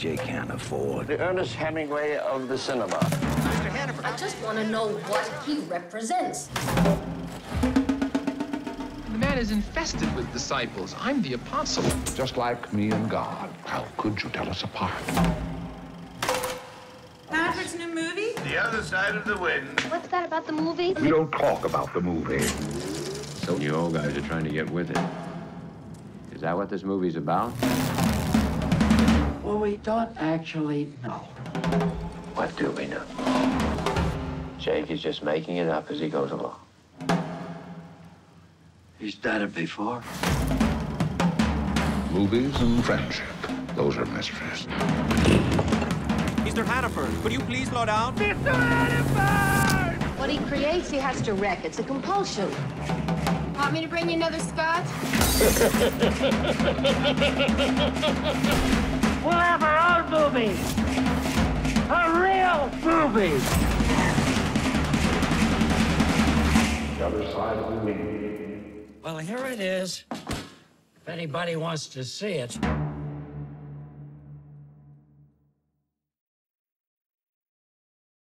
PJ can't afford. The Ernest Hemingway of the cinema. Mr. Hannaford. I just want to know what he represents. The man is infested with disciples. I'm the apostle. Just like me and God. How could you tell us apart? Hannaford's new movie? The Other Side of the Wind. What's that about the movie? We don't talk about the movie. So you old guys are trying to get with it. Is that what this movie's about? Well, we don't actually know. What do we know? Jake is just making it up as he goes along. He's done it before. Movies and friendship. Those are mysteries. Mr. Hannaford, could you please slow down? Mr. Hannaford! What he creates, he has to wreck. It's a compulsion. Want me to bring you another scotch? We'll have our own movie. A real movie. The Other Side of the Wind. Well, here it is. If anybody wants to see it.